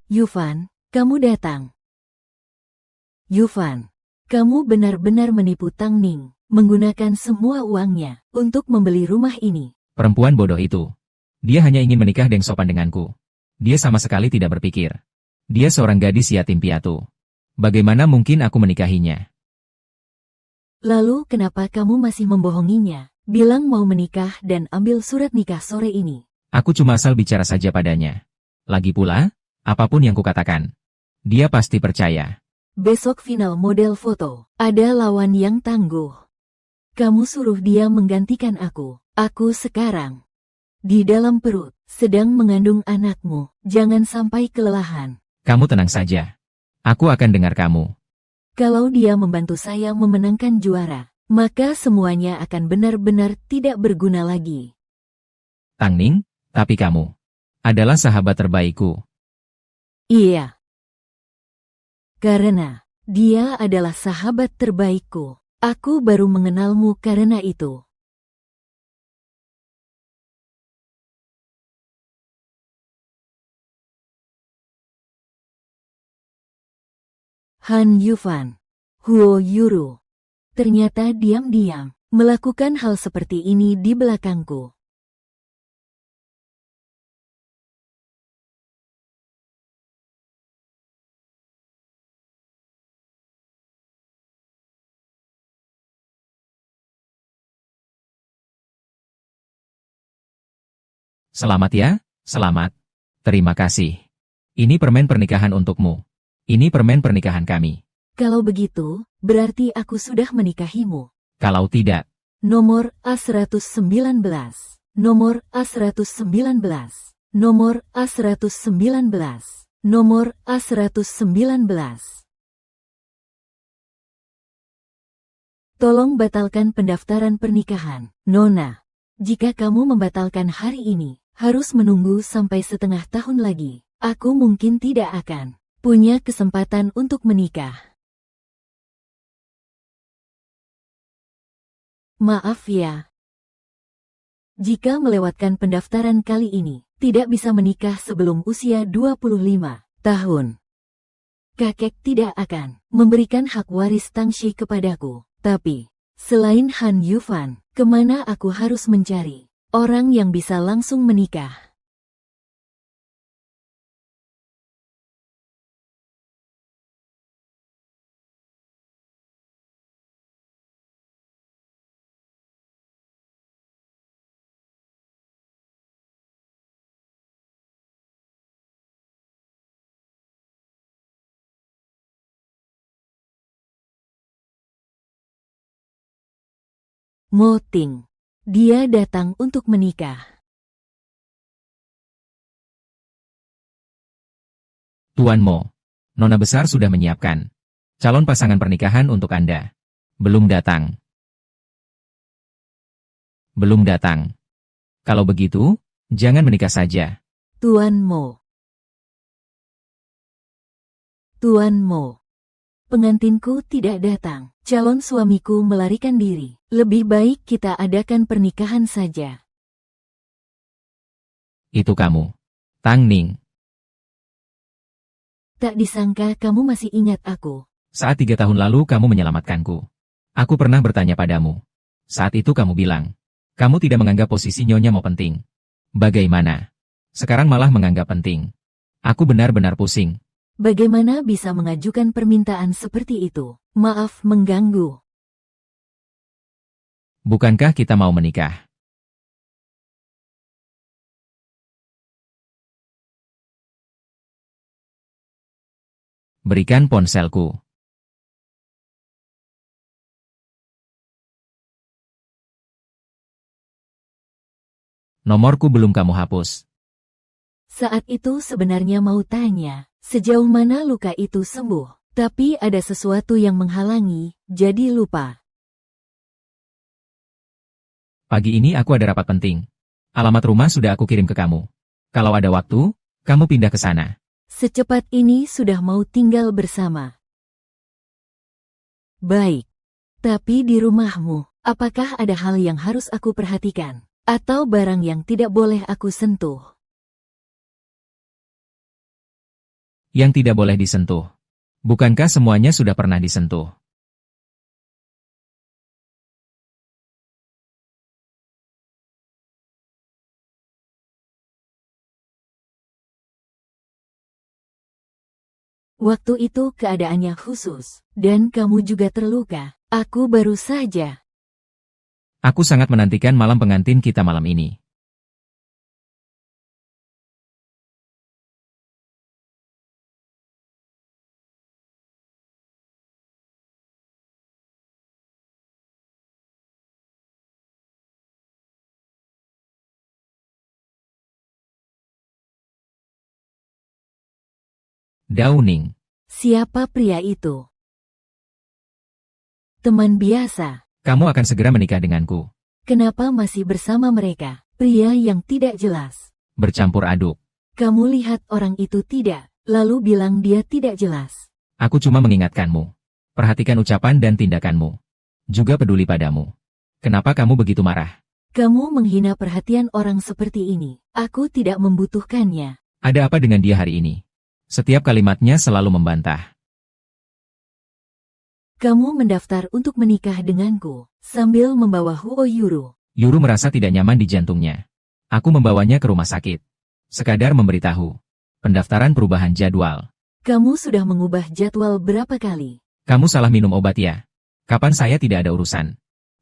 Yufan, kamu datang. Yufan, kamu benar-benar menipu Tang Ning, menggunakan semua uangnya untuk membeli rumah ini. Perempuan bodoh itu. Dia hanya ingin menikah Deng Sopan denganku. Dia sama sekali tidak berpikir. Dia seorang gadis yatim piatu. Bagaimana mungkin aku menikahinya? Lalu kenapa kamu masih membohonginya? Bilang mau menikah dan ambil surat nikah sore ini. Aku cuma asal bicara saja padanya. Lagi pula, apapun yang kukatakan, dia pasti percaya. Besok final model foto. Ada lawan yang tangguh. Kamu suruh dia menggantikan aku. Aku sekarang di dalam perut, sedang mengandung anakmu. Jangan sampai kelelahan. Kamu tenang saja. Aku akan dengar kamu. Kalau dia membantu saya memenangkan juara, maka semuanya akan benar-benar tidak berguna lagi. Tang Ning, tapi kamu adalah sahabat terbaikku. Iya. Karena dia adalah sahabat terbaikku. Aku baru mengenalmu karena itu. Han Yufan, Huo Yuru, ternyata diam-diam melakukan hal seperti ini di belakangku. Selamat ya, selamat. Terima kasih. Ini permen pernikahan untukmu. Ini permen pernikahan kami. Kalau begitu, berarti aku sudah menikahimu. Kalau tidak, Nomor A119. Nomor A119. Nomor A119. Nomor A119. Tolong batalkan pendaftaran pernikahan, Nona. Jika kamu membatalkan hari ini, harus menunggu sampai setengah tahun lagi. Aku mungkin tidak akan punya kesempatan untuk menikah. Maaf ya. Jika melewatkan pendaftaran kali ini, tidak bisa menikah sebelum usia 25 tahun. Kakek tidak akan memberikan hak waris Tangxi kepadaku. Tapi, selain Han Yufan, kemana aku harus mencari orang yang bisa langsung menikah? Mo Ting. Dia datang untuk menikah. Tuan Mo, Nona Besar sudah menyiapkan calon pasangan pernikahan untuk Anda. Belum datang. Belum datang. Kalau begitu, jangan menikah saja. Tuan Mo. Tuan Mo. Pengantinku tidak datang. Calon suamiku melarikan diri. Lebih baik kita adakan pernikahan saja. Itu kamu, Tang Ning. Tak disangka kamu masih ingat aku. Saat 3 tahun lalu kamu menyelamatkanku. Aku pernah bertanya padamu. Saat itu kamu bilang, kamu tidak menganggap posisi Nyonya Mo penting. Bagaimana? Sekarang malah menganggap penting. Aku benar-benar pusing. Bagaimana bisa mengajukan permintaan seperti itu? Maaf mengganggu. Bukankah kita mau menikah? Berikan ponselku. Nomorku belum kamu hapus. Saat itu sebenarnya mau tanya, sejauh mana luka itu sembuh. Tapi ada sesuatu yang menghalangi, jadi lupa. Pagi ini aku ada rapat penting. Alamat rumah sudah aku kirim ke kamu. Kalau ada waktu, kamu pindah ke sana. Secepat ini sudah mau tinggal bersama. Baik. Tapi di rumahmu, apakah ada hal yang harus aku perhatikan? Atau barang yang tidak boleh aku sentuh? Yang tidak boleh disentuh. Bukankah semuanya sudah pernah disentuh? Waktu itu keadaannya khusus, dan kamu juga terluka. Aku baru saja. Aku sangat menantikan malam pengantin kita malam ini. Downing. Siapa pria itu? Teman biasa. Kamu akan segera menikah denganku. Kenapa masih bersama mereka? Pria yang tidak jelas. Bercampur aduk. Kamu lihat orang itu tidak, lalu bilang dia tidak jelas. Aku cuma mengingatkanmu. Perhatikan ucapan dan tindakanmu. Juga peduli padamu. Kenapa kamu begitu marah? Kamu menghina perhatian orang seperti ini. Aku tidak membutuhkannya. Ada apa dengan dia hari ini? Setiap kalimatnya selalu membantah. Kamu mendaftar untuk menikah denganku, sambil membawa Huo Yuru. Yuru merasa tidak nyaman di jantungnya. Aku membawanya ke rumah sakit. Sekadar memberitahu. Pendaftaran perubahan jadwal. Kamu sudah mengubah jadwal berapa kali? Kamu salah minum obat ya? Kapan saya tidak ada urusan?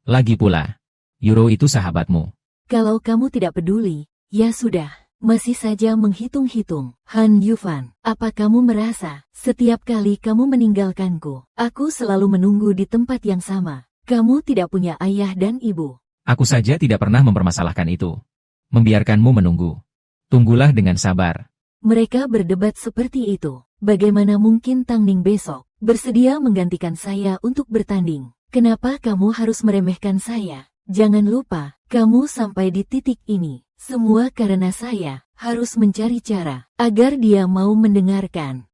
Lagi pula, Yuru itu sahabatmu. Kalau kamu tidak peduli, ya sudah. Masih saja menghitung-hitung. Han Yufan, apa kamu merasa, setiap kali kamu meninggalkanku, aku selalu menunggu di tempat yang sama. Kamu tidak punya ayah dan ibu. Aku saja tidak pernah mempermasalahkan itu. Membiarkanmu menunggu. Tunggulah dengan sabar. Mereka berdebat seperti itu. Bagaimana mungkin Tang Ning besok bersedia menggantikan saya untuk bertanding? Kenapa kamu harus meremehkan saya? Jangan lupa, kamu sampai di titik ini. Semua karena saya harus mencari cara agar dia mau mendengarkan.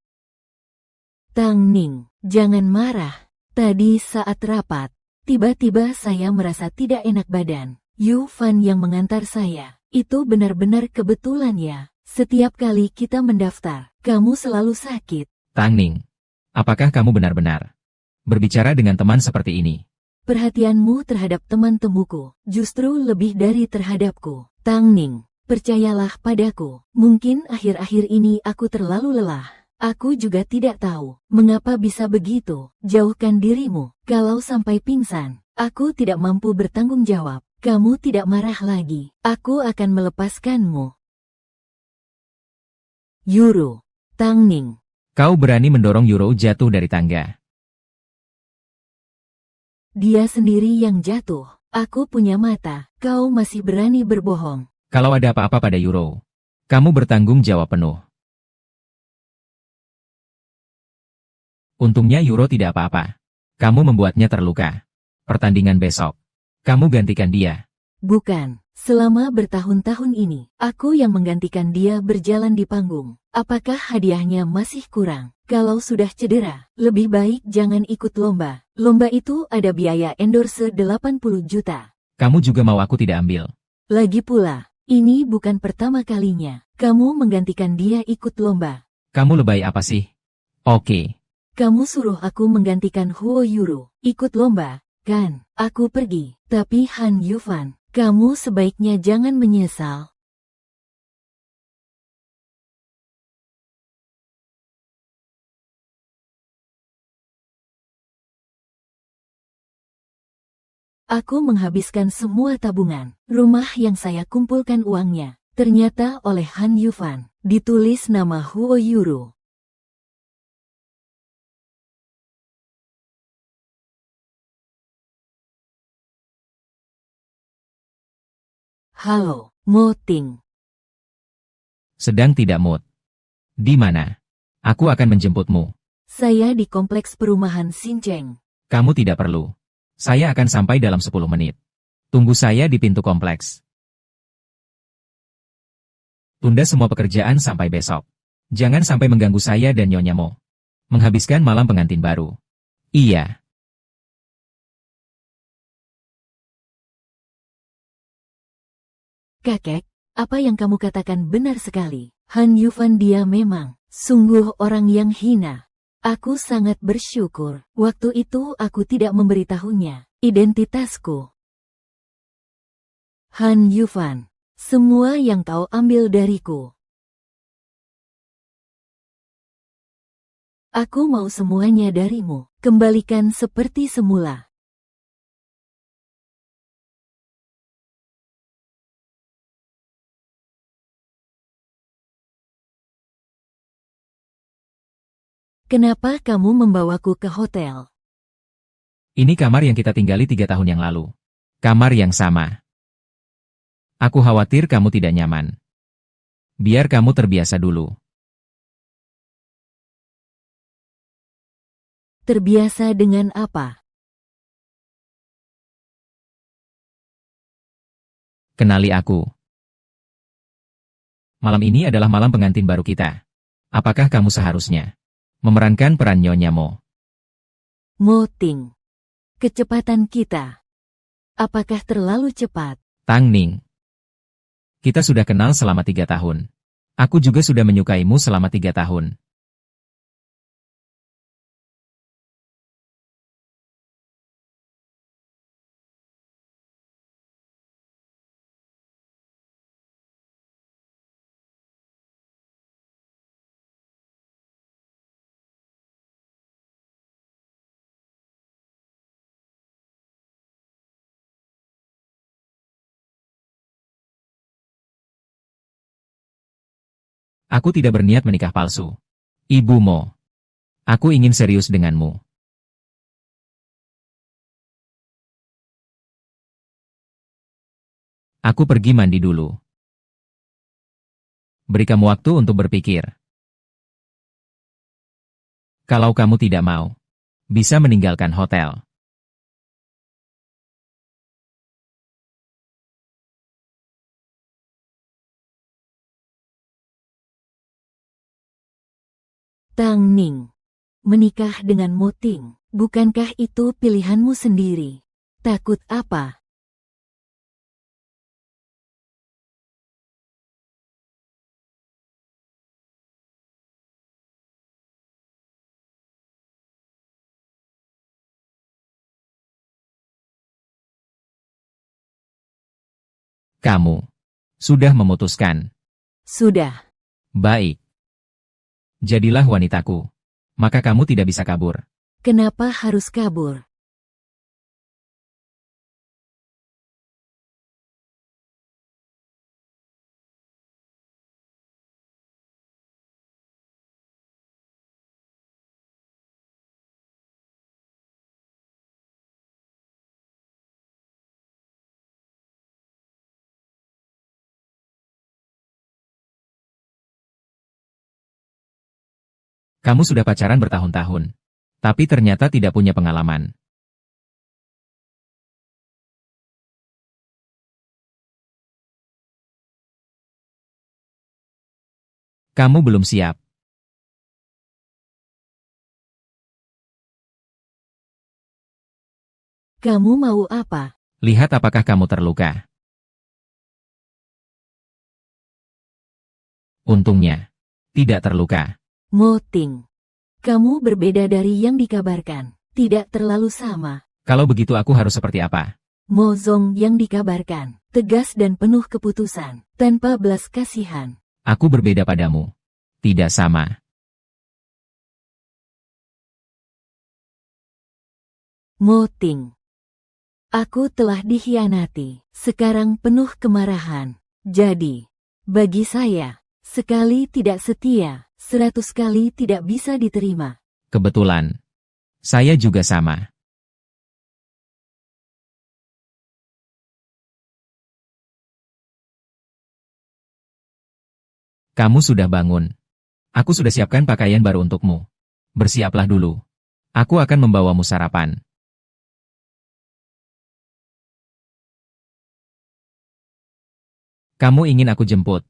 Tang Ning, jangan marah. Tadi saat rapat, tiba-tiba saya merasa tidak enak badan. Yu Fan yang mengantar saya. Itu benar-benar kebetulan ya. Setiap kali kita mendaftar, kamu selalu sakit. Tang Ning, apakah kamu benar-benar berbicara dengan teman seperti ini? Perhatianmu terhadap teman-temuku justru lebih dari terhadapku. Tang Ning, percayalah padaku. Mungkin akhir-akhir ini aku terlalu lelah. Aku juga tidak tahu mengapa bisa begitu. Jauhkan dirimu. Kalau sampai pingsan, aku tidak mampu bertanggung jawab. Kamu tidak marah lagi. Aku akan melepaskanmu. Yuru. Tang Ning. Kau berani mendorong Yuru jatuh dari tangga. Dia sendiri yang jatuh. Aku punya mata. Kau masih berani berbohong. Kalau ada apa-apa pada Yuru, kamu bertanggung jawab penuh. Untungnya Yuru tidak apa-apa. Kamu membuatnya terluka. Pertandingan besok, kamu gantikan dia. Bukan. Selama bertahun-tahun ini, aku yang menggantikan dia berjalan di panggung. Apakah hadiahnya masih kurang? Kalau sudah cedera, lebih baik jangan ikut lomba. Lomba itu ada biaya endorse 80 juta. Kamu juga mau aku tidak ambil? Lagi pula, ini bukan pertama kalinya. Kamu menggantikan dia ikut lomba. Kamu lebay apa sih? Oke. Kamu suruh aku menggantikan Huo Yuru ikut lomba, kan? Aku pergi. Tapi Han Yufan, kamu sebaiknya jangan menyesal. Aku menghabiskan semua tabungan, rumah yang saya kumpulkan uangnya. Ternyata oleh Han Yufan, ditulis nama Huo Yuru. Halo, Mo Ting. Sedang tidak mood. Di mana? Aku akan menjemputmu. Saya di kompleks perumahan Xincheng. Kamu tidak perlu. Saya akan sampai dalam 10 menit. Tunggu saya di pintu kompleks. Tunda semua pekerjaan sampai besok. Jangan sampai mengganggu saya dan Nyonya Mo. Menghabiskan malam pengantin baru. Iya. Kakek, apa yang kamu katakan benar sekali. Han Yufan dia memang Sungguh orang yang hina. Aku sangat bersyukur. Waktu itu aku tidak memberitahunya identitasku. Han Yufan, semua yang kau ambil dariku. Aku mau semuanya darimu. Kembalikan seperti semula. Kenapa kamu membawaku ke hotel? Ini kamar yang kita tinggali 3 tahun yang lalu. Kamar yang sama. Aku khawatir kamu tidak nyaman. Biar kamu terbiasa dulu. Terbiasa dengan apa? Kenali aku. Malam ini adalah malam pengantin baru kita. Apakah kamu seharusnya memerankan peran Nyonya Mo? Mo Ting. Kecepatan kita. Apakah terlalu cepat? Tang Ning. Kita sudah kenal selama 3 tahun. Aku juga sudah menyukaimu selama 3 tahun. Aku tidak berniat menikah palsu. Ibu Mo. Aku ingin serius denganmu. Aku pergi mandi dulu. Beri kamu waktu untuk berpikir. Kalau kamu tidak mau, bisa meninggalkan hotel. Tang Ning. Menikah dengan Mo Ting. Bukankah itu pilihanmu sendiri? Takut apa? Kamu sudah memutuskan. Sudah. Baik. Jadilah wanitaku. Maka kamu tidak bisa kabur. Kenapa harus kabur? Kamu sudah pacaran bertahun-tahun. Tapi ternyata tidak punya pengalaman. Kamu belum siap. Kamu mau apa? Lihat apakah kamu terluka. Untungnya, tidak terluka. Mo Ting. Kamu berbeda dari yang dikabarkan. Tidak terlalu sama. Kalau begitu aku harus seperti apa? Mo Zong yang dikabarkan. Tegas dan penuh keputusan. Tanpa belas kasihan. Aku berbeda padamu. Tidak sama. Mo Ting. Aku telah dikhianati. Sekarang penuh kemarahan. Jadi, bagi saya, sekali tidak setia, 100 kali tidak bisa diterima. Kebetulan. Saya juga sama. Kamu sudah bangun. Aku sudah siapkan pakaian baru untukmu. Bersiaplah dulu. Aku akan membawamu sarapan. Kamu ingin aku jemput?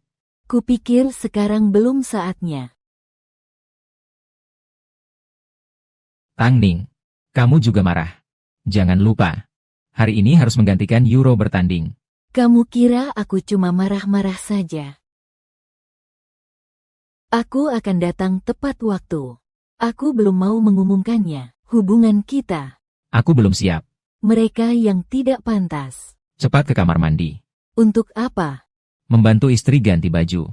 Kupikir sekarang belum saatnya. Tang Ning, kamu juga marah. Jangan lupa, hari ini harus menggantikan Euro bertanding. Kamu kira aku cuma marah-marah saja? Aku akan datang tepat waktu. Aku belum mau mengumumkannya. Hubungan kita. Aku belum siap. Mereka yang tidak pantas. Cepat ke kamar mandi. Untuk apa? Membantu istri ganti baju.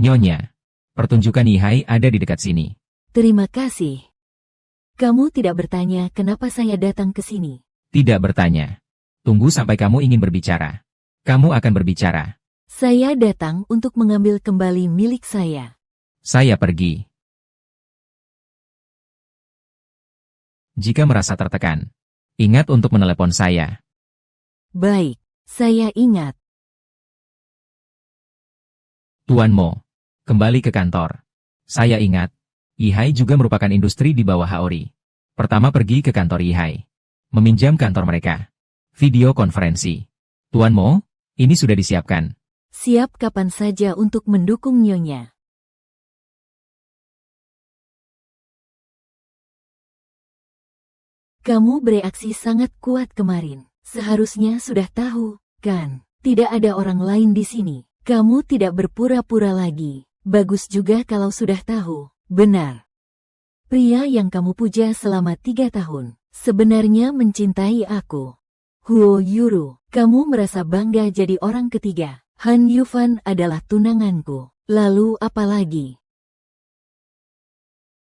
Nyonya, pertunjukan Yihai ada di dekat sini. Terima kasih. Kamu tidak bertanya kenapa saya datang ke sini. Tidak bertanya. Tunggu sampai kamu ingin berbicara. Kamu akan berbicara. Saya datang untuk mengambil kembali milik saya. Saya pergi. Jika merasa tertekan, ingat untuk menelepon saya. Baik, saya ingat. Tuan Mo, kembali ke kantor. Saya ingat, Yihai juga merupakan industri di bawah Haori. Pertama pergi ke kantor Yihai. Meminjam kantor mereka. Video konferensi. Tuan Mo, ini sudah disiapkan. Siap kapan saja untuk mendukung Nyonya. Kamu bereaksi sangat kuat kemarin. Seharusnya sudah tahu, kan? Tidak ada orang lain di sini. Kamu tidak berpura-pura lagi. Bagus juga kalau sudah tahu. Benar. Pria yang kamu puja selama 3 tahun, sebenarnya mencintai aku. Huo Yuru, kamu merasa bangga jadi orang ketiga. Han Yufan adalah tunanganku. Lalu apa lagi?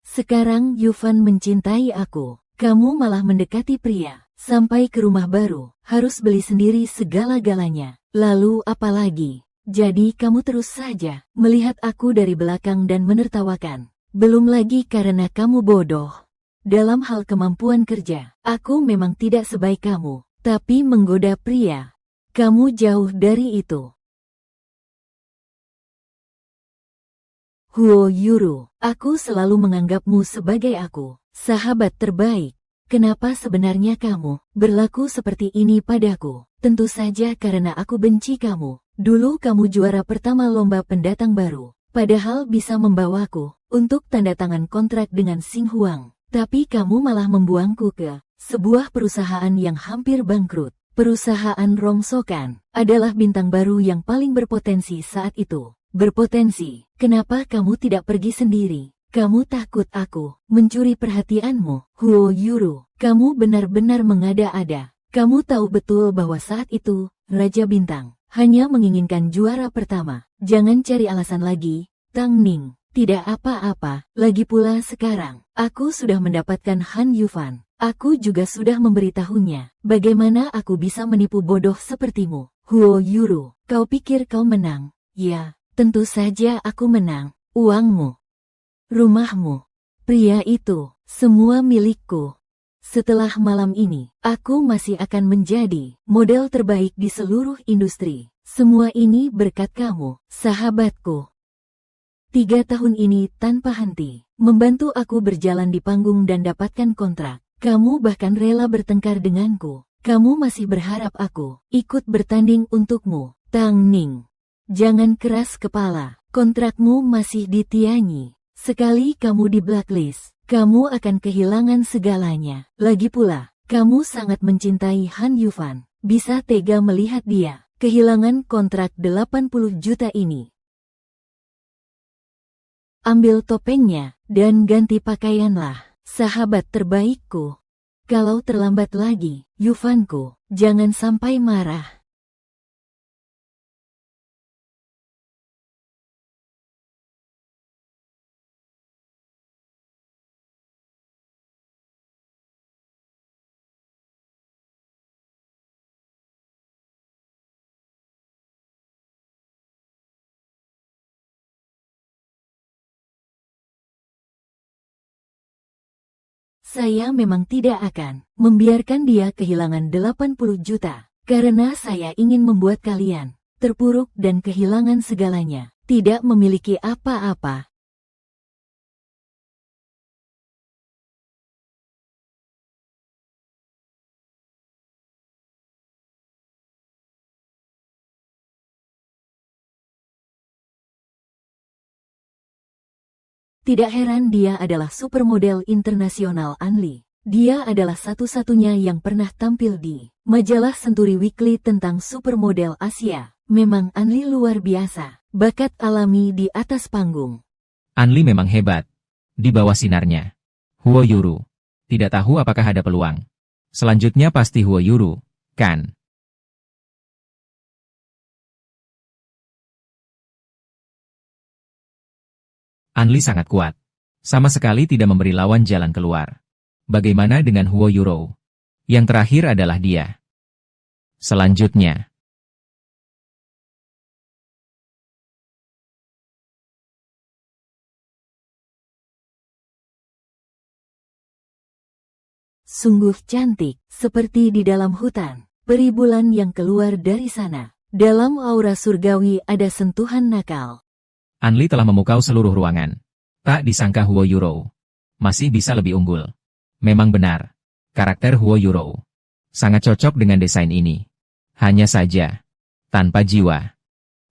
Sekarang Yufan mencintai aku. Kamu malah mendekati pria. Sampai ke rumah baru, harus beli sendiri segala-galanya. Lalu apa lagi? Jadi kamu terus saja melihat aku dari belakang dan menertawakan. Belum lagi karena kamu bodoh. Dalam hal kemampuan kerja, aku memang tidak sebaik kamu. Tapi menggoda pria, kamu jauh dari itu. Huo Yuru, aku selalu menganggapmu sebagai aku, sahabat terbaik. Kenapa sebenarnya kamu berlaku seperti ini padaku? Tentu saja karena aku benci kamu. Dulu kamu juara pertama lomba pendatang baru, padahal bisa membawaku untuk tanda tangan kontrak dengan Xing Huang. Tapi kamu malah membuangku ke sebuah perusahaan yang hampir bangkrut. Perusahaan rongsokan adalah bintang baru yang paling berpotensi saat itu. Berpotensi, kenapa kamu tidak pergi sendiri? Kamu takut aku mencuri perhatianmu, Huo Yuru. Kamu benar-benar mengada-ada. Kamu tahu betul bahwa saat itu, Raja Bintang hanya menginginkan juara pertama. Jangan cari alasan lagi, Tang Ning. Tidak apa-apa, lagi pula sekarang, aku sudah mendapatkan Han Yufan. Aku juga sudah memberitahunya. Bagaimana aku bisa menipu bodoh sepertimu? Huo Yuru, kau pikir kau menang? Ya, tentu saja aku menang. Uangmu, rumahmu, pria itu, semua milikku. Setelah malam ini, aku masih akan menjadi model terbaik di seluruh industri. Semua ini berkat kamu, sahabatku. 3 tahun ini tanpa henti, membantu aku berjalan di panggung dan dapatkan kontrak. Kamu bahkan rela bertengkar denganku. Kamu masih berharap aku ikut bertanding untukmu, Tang Ning. Jangan keras kepala, kontrakmu masih di Tianyi. Sekali kamu di blacklist, kamu akan kehilangan segalanya. Lagi pula, kamu sangat mencintai Han Yufan. Bisa tega melihat dia kehilangan kontrak 80 juta ini. Ambil topengnya dan ganti pakaianlah, sahabat terbaikku. Kalau terlambat lagi, Yufanku, jangan sampai marah. Saya memang tidak akan membiarkan dia kehilangan 80 juta, karena saya ingin membuat kalian terpuruk dan kehilangan segalanya, tidak memiliki apa-apa. Tidak heran dia adalah supermodel internasional Anli. Dia adalah satu-satunya yang pernah tampil di Majalah Century Weekly tentang supermodel Asia. Memang Anli luar biasa. Bakat alami di atas panggung. Anli memang hebat. Di bawah sinarnya. Huo Yuru. Tidak tahu apakah ada peluang. Selanjutnya pasti Huo Yuru, kan? Anli sangat kuat. Sama sekali tidak memberi lawan jalan keluar. Bagaimana dengan Huo Yuru? Yang terakhir adalah dia. Selanjutnya. Sungguh cantik, seperti di dalam hutan. Peri bulan yang keluar dari sana. Dalam aura surgawi ada sentuhan nakal. Anli telah memukau seluruh ruangan. Tak disangka Huo Yuru masih bisa lebih unggul. Memang benar. Karakter Huo Yuru sangat cocok dengan desain ini. Hanya saja, tanpa jiwa.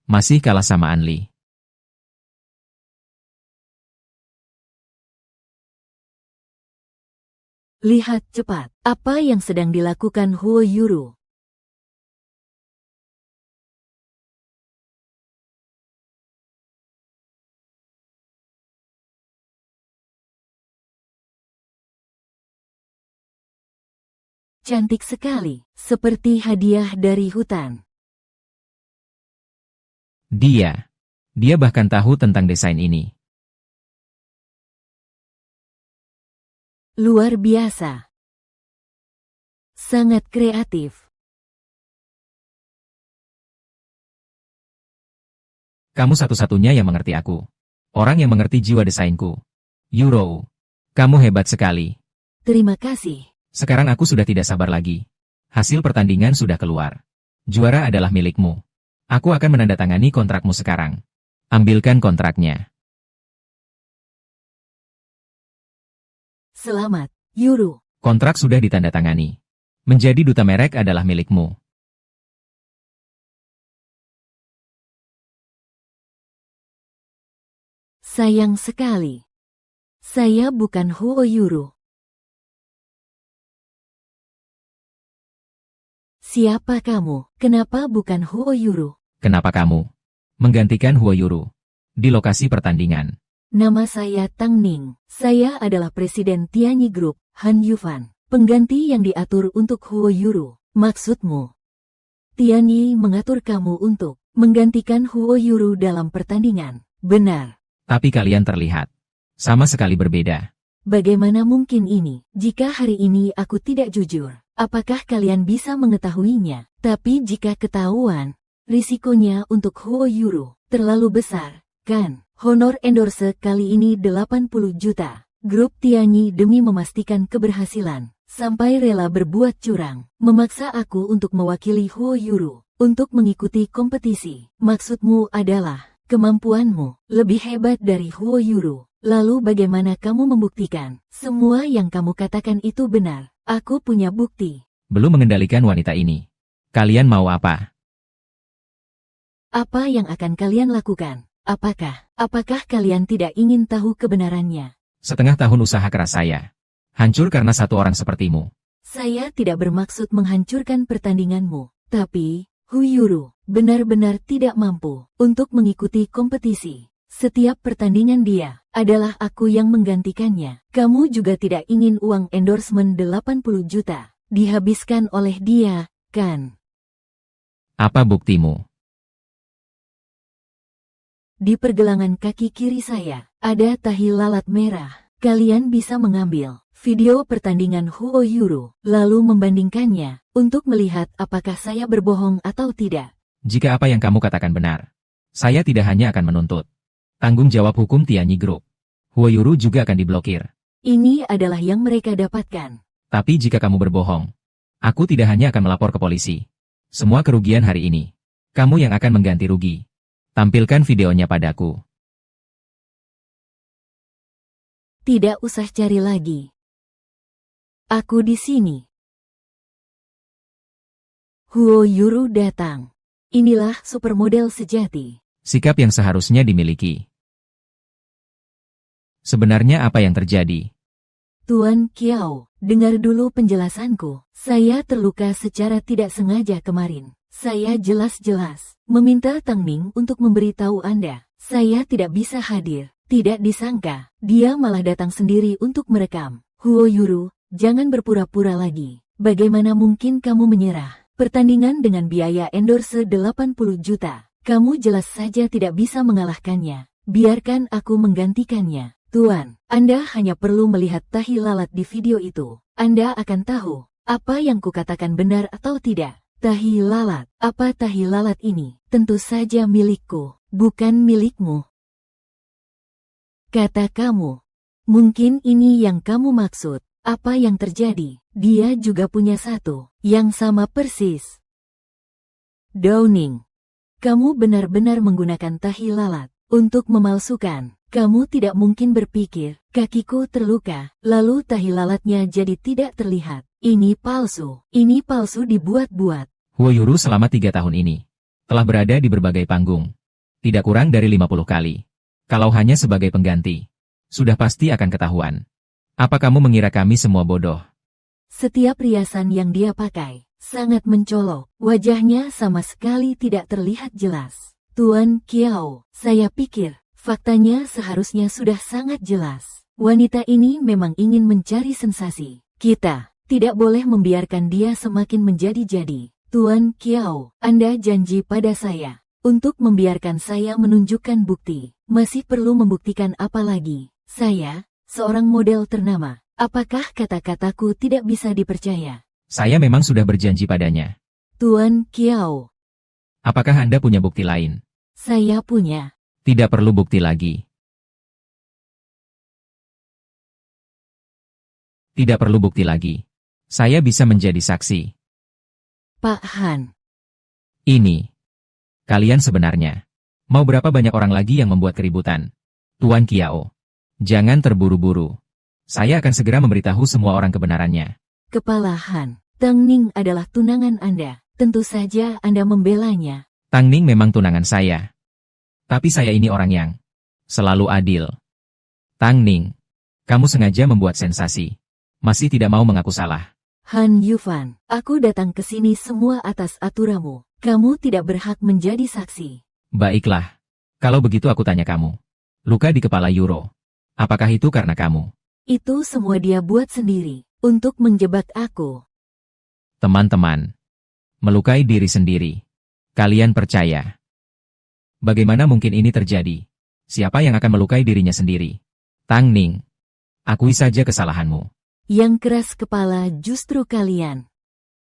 Masih kalah sama Anli. Lihat cepat, apa yang sedang dilakukan Huo Yuru. Cantik sekali, seperti hadiah dari hutan. Dia bahkan tahu tentang desain ini. Luar biasa. Sangat kreatif. Kamu satu-satunya yang mengerti aku. Orang yang mengerti jiwa desainku. Yuru, kamu hebat sekali. Terima kasih. Sekarang aku sudah tidak sabar lagi. Hasil pertandingan sudah keluar. Juara adalah milikmu. Aku akan menandatangani kontrakmu sekarang. Ambilkan kontraknya. Selamat, Yuru. Kontrak sudah ditandatangani. Menjadi duta merek adalah milikmu. Sayang sekali. Saya bukan Huo Yuru. Siapa kamu? Kenapa bukan Huo Yuru? Kenapa kamu menggantikan Huo Yuru di lokasi pertandingan? Nama saya Tang Ning. Saya adalah Presiden Tianyi Group, Han Yufan. Pengganti yang diatur untuk Huo Yuru. Maksudmu? Tianyi mengatur kamu untuk menggantikan Huo Yuru dalam pertandingan. Benar. Tapi kalian terlihat sama sekali berbeda. Bagaimana mungkin ini? Jika hari ini aku tidak jujur, apakah kalian bisa mengetahuinya? Tapi jika ketahuan, risikonya untuk Huo Yuru terlalu besar, kan? Honor endorse kali ini 80 juta. Grup Tianyi demi memastikan keberhasilan, sampai rela berbuat curang, memaksa aku untuk mewakili Huo Yuru, untuk mengikuti kompetisi. Maksudmu adalah, kemampuanmu lebih hebat dari Huo Yuru. Lalu bagaimana kamu membuktikan semua yang kamu katakan itu benar? Aku punya bukti. Belum mengendalikan wanita ini. Kalian mau apa? Apa yang akan kalian lakukan? Apakah kalian tidak ingin tahu kebenarannya? Setengah tahun usaha keras saya hancur karena satu orang sepertimu. Saya tidak bermaksud menghancurkan pertandinganmu, tapi Huo Yuru benar-benar tidak mampu untuk mengikuti kompetisi. Setiap pertandingan dia adalah aku yang menggantikannya. Kamu juga tidak ingin uang endorsement 80 juta dihabiskan oleh dia, kan? Apa buktimu? Di pergelangan kaki kiri saya ada tahi lalat merah. Kalian bisa mengambil video pertandingan Huo Yuru, lalu membandingkannya untuk melihat apakah saya berbohong atau tidak. Jika apa yang kamu katakan benar, saya tidak hanya akan menuntut tanggung jawab hukum Tianyi Group. Huo Yuru juga akan diblokir. Ini adalah yang mereka dapatkan. Tapi jika kamu berbohong, aku tidak hanya akan melapor ke polisi. Semua kerugian hari ini, kamu yang akan mengganti rugi. Tampilkan videonya padaku. Tidak usah cari lagi. Aku di sini. Huo Yuru datang. Inilah supermodel sejati. Sikap yang seharusnya dimiliki. Sebenarnya apa yang terjadi? Tuan Kiao, dengar dulu penjelasanku. Saya terluka secara tidak sengaja kemarin. Saya jelas-jelas meminta Tang Ning untuk memberitahu Anda. Saya tidak bisa hadir. Tidak disangka, dia malah datang sendiri untuk merekam. Huo Yuru, jangan berpura-pura lagi. Bagaimana mungkin kamu menyerah? Pertandingan dengan biaya endorse 80 juta. Kamu jelas saja tidak bisa mengalahkannya. Biarkan aku menggantikannya. Tuan, Anda hanya perlu melihat tahi lalat di video itu. Anda akan tahu apa yang kukatakan benar atau tidak. Tahi lalat. Apa tahi lalat ini? Tentu saja milikku, bukan milikmu. Kata kamu. Mungkin ini yang kamu maksud. Apa yang terjadi? Dia juga punya satu, yang sama persis. Downing. Kamu benar-benar menggunakan tahi lalat untuk memalsukan. Kamu tidak mungkin berpikir, kakiku terluka, lalu tahi lalatnya jadi tidak terlihat. Ini palsu. Ini palsu dibuat-buat. Huo Yuru selama 3 tahun ini telah berada di berbagai panggung. Tidak kurang dari 50 kali. Kalau hanya sebagai pengganti, sudah pasti akan ketahuan. Apa kamu mengira kami semua bodoh? Setiap riasan yang dia pakai sangat mencolok. Wajahnya sama sekali tidak terlihat jelas. Tuan Kiao, saya pikir faktanya seharusnya sudah sangat jelas. Wanita ini memang ingin mencari sensasi. Kita tidak boleh membiarkan dia semakin menjadi-jadi. Tuan Kiao, Anda janji pada saya untuk membiarkan saya menunjukkan bukti. Masih perlu membuktikan apa lagi? Saya, seorang model ternama. Apakah kata-kataku tidak bisa dipercaya? Saya memang sudah berjanji padanya. Tuan Kiao. Apakah Anda punya bukti lain? Saya punya. Tidak perlu bukti lagi. Tidak perlu bukti lagi. Saya bisa menjadi saksi. Pak Han. Ini. Kalian sebenarnya mau berapa banyak orang lagi yang membuat keributan? Tuan Kiao. Jangan terburu-buru. Saya akan segera memberitahu semua orang kebenarannya. Kepala Han. Tang Ning adalah tunangan Anda. Tentu saja Anda membelanya. Tang Ning memang tunangan saya. Tapi saya ini orang yang selalu adil. Tang Ning, kamu sengaja membuat sensasi. Masih tidak mau mengaku salah. Han Yufan, aku datang ke sini semua atas aturanmu. Kamu tidak berhak menjadi saksi. Baiklah. Kalau begitu aku tanya kamu. Luka di kepala Yuro. Apakah itu karena kamu? Itu semua dia buat sendiri. Untuk menjebak aku. Teman-teman. Melukai diri sendiri. Kalian percaya? Bagaimana mungkin ini terjadi? Siapa yang akan melukai dirinya sendiri? Tang Ning. Akui saja kesalahanmu. Yang keras kepala justru kalian.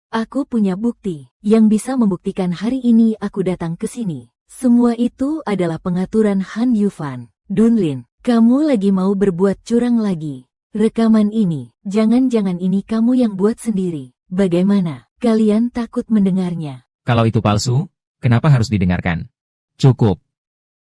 Aku punya bukti yang bisa membuktikan hari ini aku datang ke sini. Semua itu adalah pengaturan Han Yufan. Dunlin, kamu lagi mau berbuat curang lagi. Rekaman ini, jangan-jangan ini kamu yang buat sendiri. Bagaimana? Kalian takut mendengarnya? Kalau itu palsu, kenapa harus didengarkan? Cukup.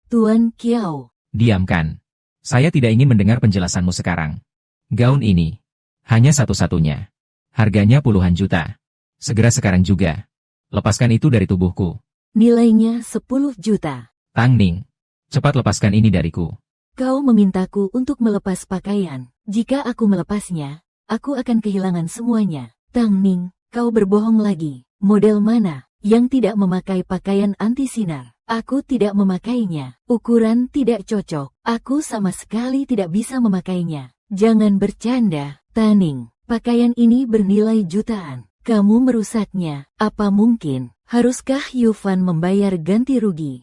Tuan Kiao. Diamkan. Saya tidak ingin mendengar penjelasanmu sekarang. Gaun ini hanya satu-satunya. Harganya puluhan juta. Segera sekarang juga. Lepaskan itu dari tubuhku. Nilainya 10 juta. Tang Ning, cepat lepaskan ini dariku. Kau memintaku untuk melepas pakaian. Jika aku melepasnya, aku akan kehilangan semuanya. Tang Ning, kau berbohong lagi. Model mana yang tidak memakai pakaian anti sinar? Aku tidak memakainya. Ukuran tidak cocok. Aku sama sekali tidak bisa memakainya. Jangan bercanda, Taning. Pakaian ini bernilai jutaan. Kamu merusaknya. Apa mungkin? Haruskah Yufan membayar ganti rugi?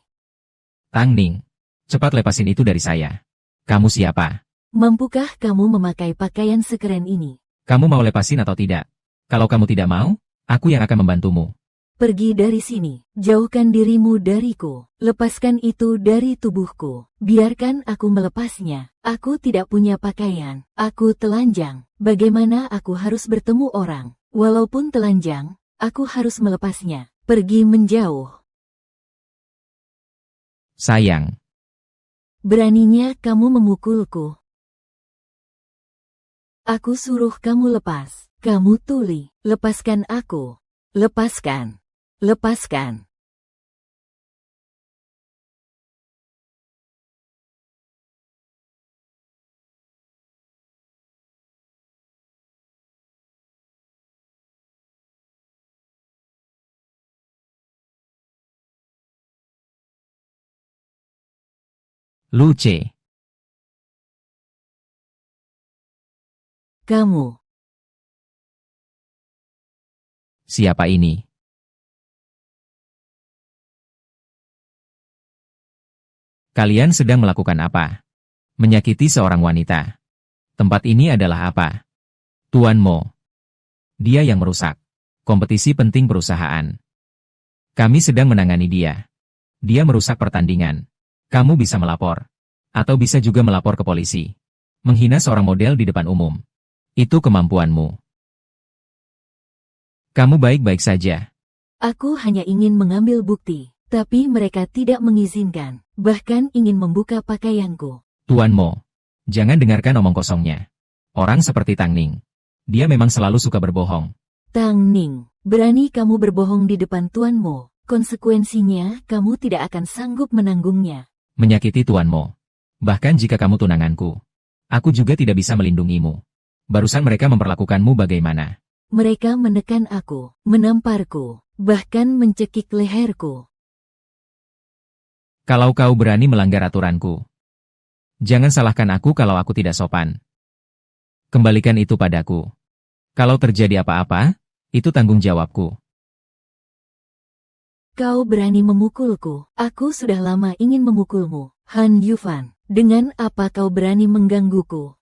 Tang Ning, cepat lepasin itu dari saya. Kamu siapa? Mampukah kamu memakai pakaian sekeren ini? Kamu mau lepasin atau tidak? Kalau kamu tidak mau, aku yang akan membantumu. Pergi dari sini. Jauhkan dirimu dariku. Lepaskan itu dari tubuhku. Biarkan aku melepasnya. Aku tidak punya pakaian. Aku telanjang. Bagaimana aku harus bertemu orang? Walaupun telanjang, aku harus melepasnya. Pergi menjauh. Sayang. Beraninya kamu memukulku. Aku suruh kamu lepas. Kamu tuli. Lepaskan aku. Lepaskan. Lepaskan. Luce. Kamu. Siapa ini? Kalian sedang melakukan apa? Menyakiti seorang wanita. Tempat ini adalah apa? Tuan Mo. Dia yang merusak. Kompetisi penting perusahaan. Kami sedang menangani dia. Dia merusak pertandingan. Kamu bisa melapor. Atau bisa juga melapor ke polisi. Menghina seorang model di depan umum. Itu kemampuanmu. Kamu baik-baik saja. Aku hanya ingin mengambil bukti, tapi mereka tidak mengizinkan, bahkan ingin membuka pakaianku. Tuan Mo, jangan dengarkan omong kosongnya. Orang seperti Tang Ning. Dia memang selalu suka berbohong. Tang Ning, berani kamu berbohong di depan Tuan Mo, konsekuensinya kamu tidak akan sanggup menanggungnya. Menyakiti Tuan Mo. Bahkan jika kamu tunanganku, aku juga tidak bisa melindungimu. Barusan mereka memperlakukanmu bagaimana? Mereka menekan aku, menamparku, bahkan mencekik leherku. Kalau kau berani melanggar aturanku, jangan salahkan aku kalau aku tidak sopan. Kembalikan itu padaku. Kalau terjadi apa-apa, itu tanggung jawabku. Kau berani memukulku, aku sudah lama ingin memukulmu, Han Yufan. Dengan apa kau berani menggangguku?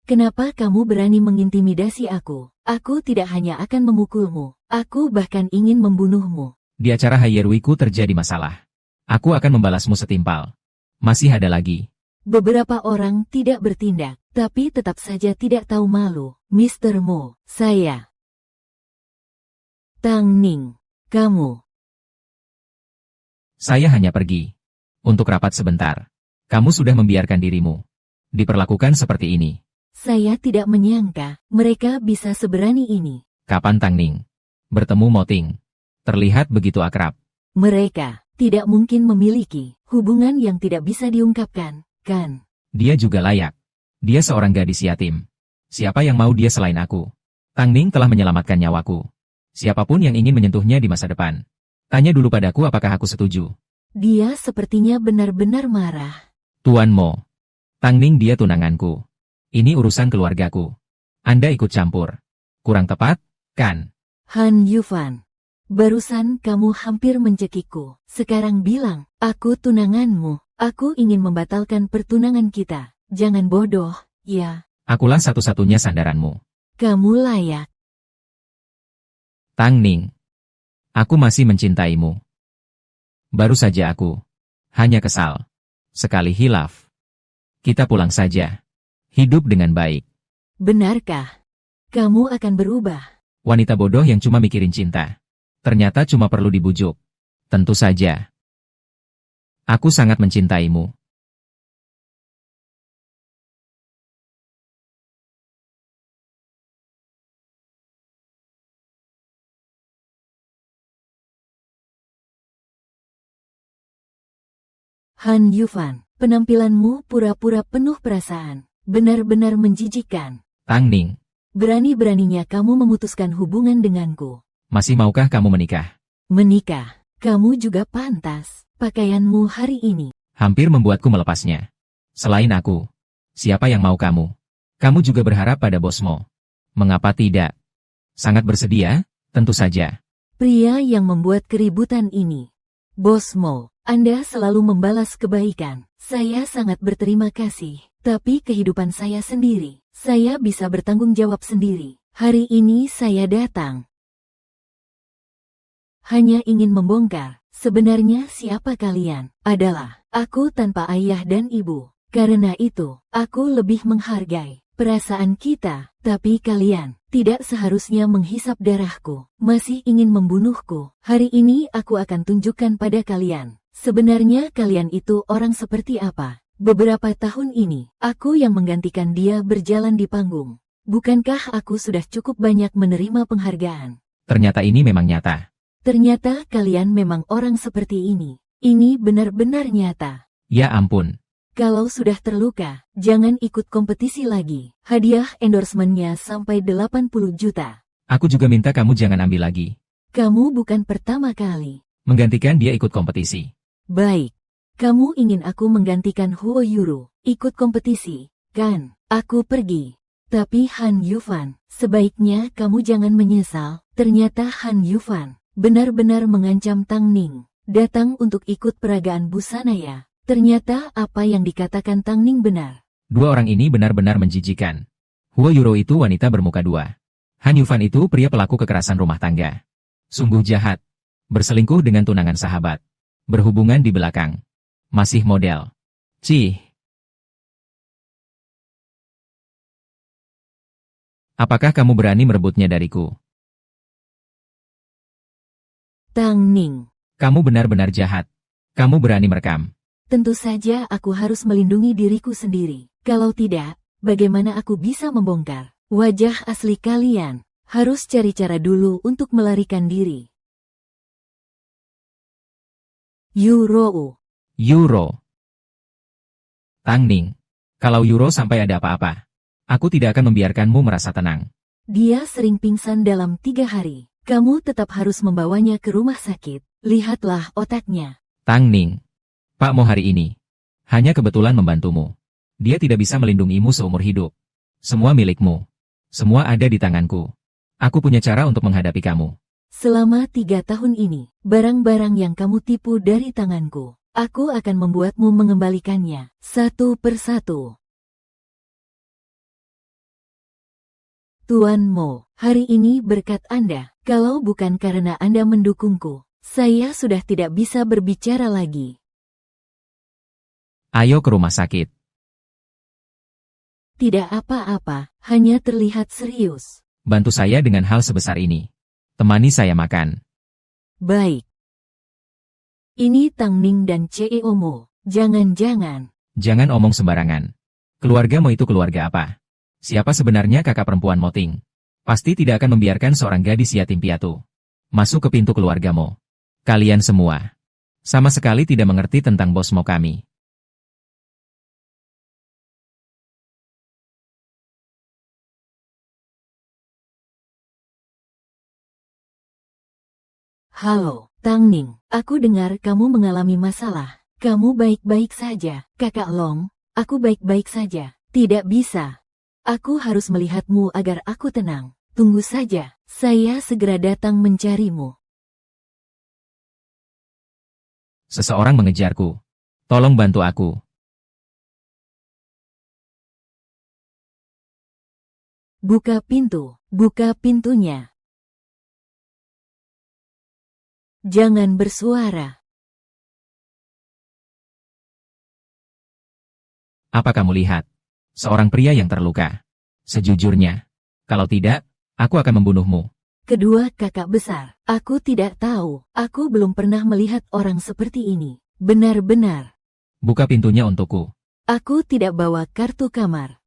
Kenapa kamu berani mengintimidasi aku? Aku tidak hanya akan memukulmu, aku bahkan ingin membunuhmu. Di acara Hayerwiku terjadi masalah. Aku akan membalasmu setimpal. Masih ada lagi. Beberapa orang tidak bertindak, tapi tetap saja tidak tahu malu. Mr. Mo, saya. Tang Ning, kamu. Saya hanya pergi. Untuk rapat sebentar. Kamu sudah membiarkan dirimu diperlakukan seperti ini. Saya tidak menyangka mereka bisa seberani ini. Kapan Tang Ning bertemu Mo Ting? Terlihat begitu akrab. Mereka tidak mungkin memiliki hubungan yang tidak bisa diungkapkan, kan? Dia juga layak. Dia seorang gadis yatim. Siapa yang mau dia selain aku? Tang Ning telah menyelamatkan nyawaku. Siapapun yang ingin menyentuhnya di masa depan, tanya dulu padaku apakah aku setuju. Dia sepertinya benar-benar marah. Tuan Mo, Tang Ning dia tunanganku. Ini urusan keluargaku. Anda ikut campur. Kurang tepat, kan? Han Yufan, barusan kamu hampir mencekikku. Sekarang bilang, aku tunanganmu. Aku ingin membatalkan pertunangan kita. Jangan bodoh, ya. Akulah satu-satunya sandaranmu. Kamu layak. Tang Ning, aku masih mencintaimu. Baru saja aku hanya kesal. Sekali hilaf. Kita pulang saja. Hidup dengan baik. Benarkah? Kamu akan berubah. Wanita bodoh yang cuma mikirin cinta. Ternyata cuma perlu dibujuk. Tentu saja. Aku sangat mencintaimu. Han Yufan, penampilanmu pura-pura penuh perasaan. Benar-benar menjijikkan. Tang Ning, Berani-beraninya kamu memutuskan hubungan denganku. masih maukah kamu menikah? Menikah, kamu juga pantas. Pakaianmu hari ini. Hampir membuatku melepasnya. Selain aku, siapa yang mau kamu? Kamu juga berharap pada bosmu. Mengapa tidak? Sangat bersedia? Tentu saja. Pria yang membuat keributan ini. Bos Mo, Anda selalu membalas kebaikan. Saya sangat berterima kasih. Tapi kehidupan saya sendiri. Saya bisa bertanggung jawab sendiri. Hari ini saya datang hanya ingin membongkar. Sebenarnya siapa kalian? Adalah aku tanpa ayah dan ibu. Karena itu, aku lebih menghargai perasaan kita. Tapi kalian tidak seharusnya menghisap darahku. Masih ingin membunuhku. Hari ini aku akan tunjukkan pada kalian. Sebenarnya kalian itu orang seperti apa? Beberapa tahun ini, aku yang menggantikan dia berjalan di panggung. Bukankah aku sudah cukup banyak menerima penghargaan? Ternyata ini memang nyata. Ternyata kalian memang orang seperti ini. Ini benar-benar nyata. Ya ampun. Kalau sudah terluka, jangan ikut kompetisi lagi. Hadiah endorsementnya sampai 80 juta. Aku juga minta kamu jangan ambil lagi. Kamu bukan pertama kali. Menggantikan dia ikut kompetisi. Baik. Kamu ingin aku menggantikan Huo Yuru, ikut kompetisi, kan? Aku pergi. Tapi Han Yufan, sebaiknya kamu jangan menyesal. Ternyata Han Yufan benar-benar mengancam Tang Ning. Datang untuk ikut peragaan busana ya. Ternyata apa yang dikatakan Tang Ning benar. Dua orang ini benar-benar menjijikan. Huo Yuro itu wanita bermuka dua. Han Yufan itu pria pelaku kekerasan rumah tangga. Sungguh jahat. Berselingkuh dengan tunangan sahabat. Berhubungan di belakang. Masih model. Cih. Apakah kamu berani merebutnya dariku? Tang Ning. Kamu benar-benar jahat. Kamu berani merekam. Tentu saja aku harus melindungi diriku sendiri. Kalau tidak, bagaimana aku bisa membongkar wajah asli kalian? Harus cari cara dulu untuk melarikan diri. Yuro. Yuro. Tang Ning. Kalau Yuro sampai ada apa-apa, aku tidak akan membiarkanmu merasa tenang. Dia sering pingsan dalam 3 hari. Kamu tetap harus membawanya ke rumah sakit. Lihatlah otaknya. Tang Ning. Pak Mo hari ini hanya kebetulan membantumu. Dia tidak bisa melindungimu seumur hidup. Semua milikmu. Semua ada di tanganku. Aku punya cara untuk menghadapi kamu. Selama 3 tahun ini, barang-barang yang kamu tipu dari tanganku, aku akan membuatmu mengembalikannya, satu persatu. Tuan Mo, hari ini berkat Anda. Kalau bukan karena Anda mendukungku, saya sudah tidak bisa berbicara lagi. Ayo ke rumah sakit. Tidak apa-apa, hanya terlihat serius. Bantu saya dengan hal sebesar ini. Temani saya makan. Baik. Ini Tang Ning dan CEO Mo. Jangan-jangan. Jangan omong sembarangan. Keluarga Mo itu keluarga apa? Siapa sebenarnya kakak perempuan Mo Ting? Pasti tidak akan membiarkan seorang gadis yatim piatu masuk ke pintu keluarga Mo. Kalian semua sama sekali tidak mengerti tentang bos Mo kami. Halo, Tang Ning. Aku dengar kamu mengalami masalah. Kamu baik-baik saja, Kakak Long. Aku baik-baik saja. Tidak bisa. Aku harus melihatmu agar aku tenang. Tunggu saja, saya segera datang mencarimu. Seseorang mengejarku. Tolong bantu aku. Buka pintunya. Jangan bersuara. Apa kamu lihat? Seorang pria yang terluka. Sejujurnya, kalau tidak, aku akan membunuhmu. Kedua kakak besar, aku tidak tahu. Aku belum pernah melihat orang seperti ini. Benar-benar. Buka pintunya untukku. Aku tidak bawa kartu kamar.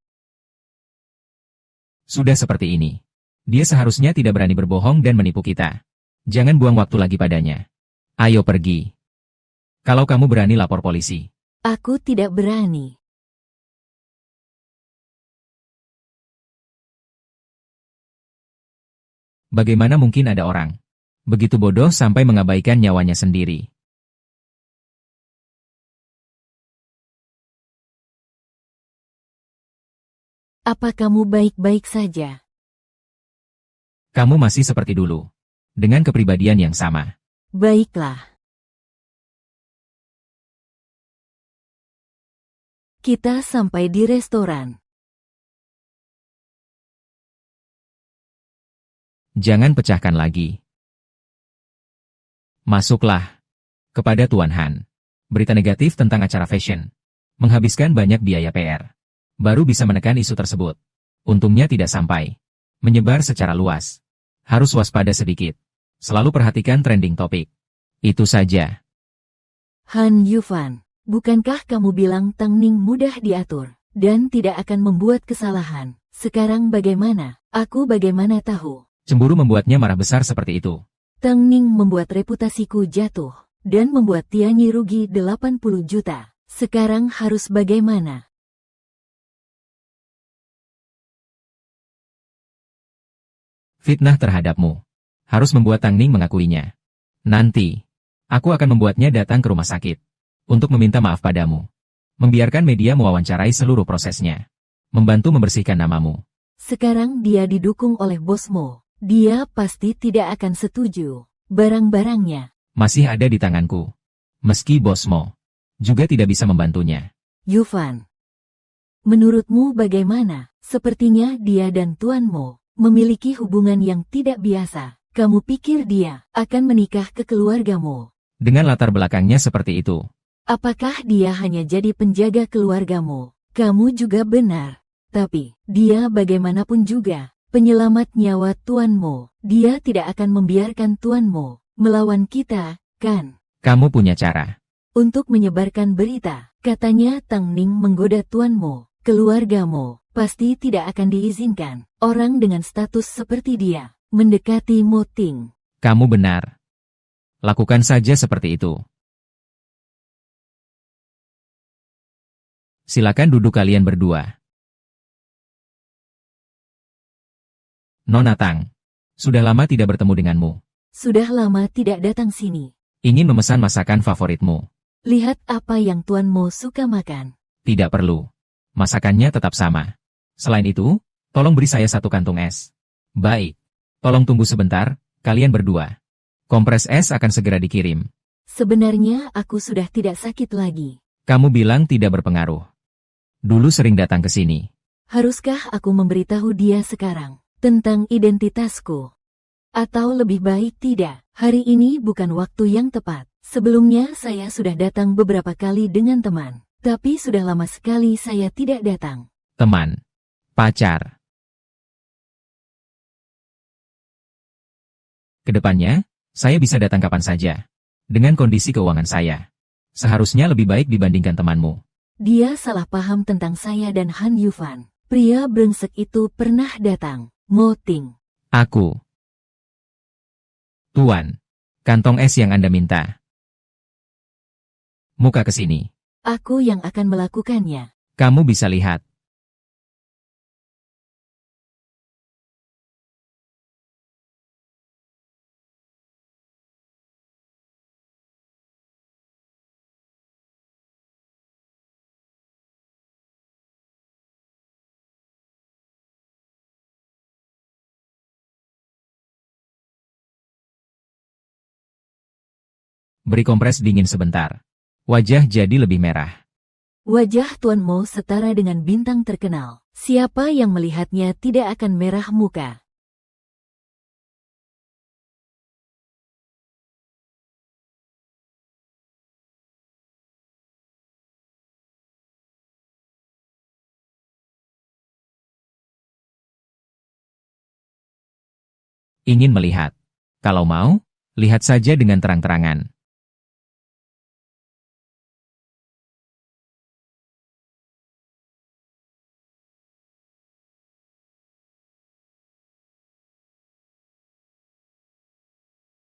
Sudah seperti ini. Dia seharusnya tidak berani berbohong dan menipu kita. Jangan buang waktu lagi padanya. Ayo pergi. Kalau kamu berani lapor polisi. Aku tidak berani. Bagaimana mungkin ada orang begitu bodoh sampai mengabaikan nyawanya sendiri? Apa kamu baik-baik saja? Kamu masih seperti dulu. Dengan kepribadian yang sama. Baiklah. Kita sampai di restoran. Jangan pecahkan lagi. Masuklah. Kepada Tuan Han. Berita negatif tentang acara fashion. Menghabiskan banyak biaya PR. Baru bisa menekan isu tersebut. Untungnya tidak sampai. Menyebar secara luas. Harus waspada sedikit. Selalu perhatikan trending topik. Itu saja. Han Yufan, bukankah kamu bilang Tang Ning mudah diatur dan tidak akan membuat kesalahan? Sekarang bagaimana? Aku bagaimana tahu? Cemburu membuatnya marah besar seperti itu. Tang Ning membuat reputasiku jatuh dan membuat Tianyi rugi 80 juta. Sekarang harus bagaimana? Fitnah terhadapmu. Harus membuat Tang Ning mengakuinya. Nanti, aku akan membuatnya datang ke rumah sakit. untuk meminta maaf padamu. Membiarkan media mewawancarai seluruh prosesnya. Membantu membersihkan namamu. Sekarang dia didukung oleh bosmu. Dia pasti tidak akan setuju. Barang-barangnya Masih ada di tanganku. Meski bosmu juga tidak bisa membantunya. Yufan. Menurutmu bagaimana? Sepertinya dia dan tuanmu memiliki hubungan yang tidak biasa. Kamu pikir dia akan menikah ke keluargamu? Dengan latar belakangnya seperti itu. Apakah dia hanya jadi penjaga keluargamu? Kamu juga benar. Tapi, dia bagaimanapun juga penyelamat nyawa tuanmu. Dia tidak akan membiarkan tuanmu melawan kita, kan? Kamu punya cara. Untuk menyebarkan berita, katanya Tang Ning menggoda tuanmu. Keluargamu pasti tidak akan diizinkan orang dengan status seperti dia mendekati Mo Ting. Kamu benar. Lakukan saja seperti itu. Silakan duduk kalian berdua. Nona Tang, sudah lama tidak bertemu denganmu. Sudah lama tidak datang sini. Ingin memesan masakan favoritmu. Lihat apa yang tuanmu suka makan. Tidak perlu. Masakannya tetap sama. Selain itu, tolong beri saya 1 kantung es. Baik. Tolong tunggu sebentar, kalian berdua. Kompres es akan segera dikirim. Sebenarnya aku sudah tidak sakit lagi. Kamu bilang tidak berpengaruh. Dulu sering datang ke sini. Haruskah aku memberitahu dia sekarang tentang identitasku? Atau lebih baik tidak, hari ini bukan waktu yang tepat. Sebelumnya saya sudah datang beberapa kali dengan teman. Tapi sudah lama sekali saya tidak datang. Teman. Pacar. Kedepannya, saya bisa datang kapan saja. Dengan kondisi keuangan saya. Seharusnya lebih baik dibandingkan temanmu. Dia salah paham tentang saya dan Han Yufan. Pria brengsek itu pernah datang. Mo Ting. Aku. Tuan. Kantong es yang Anda minta. Muka ke sini. Aku yang akan melakukannya. Kamu bisa lihat. Beri kompres dingin sebentar. Wajah jadi lebih merah. Wajah Tuan Mo setara dengan bintang terkenal. Siapa yang melihatnya tidak akan merah muka. Ingin melihat. Kalau mau, lihat saja dengan terang-terangan.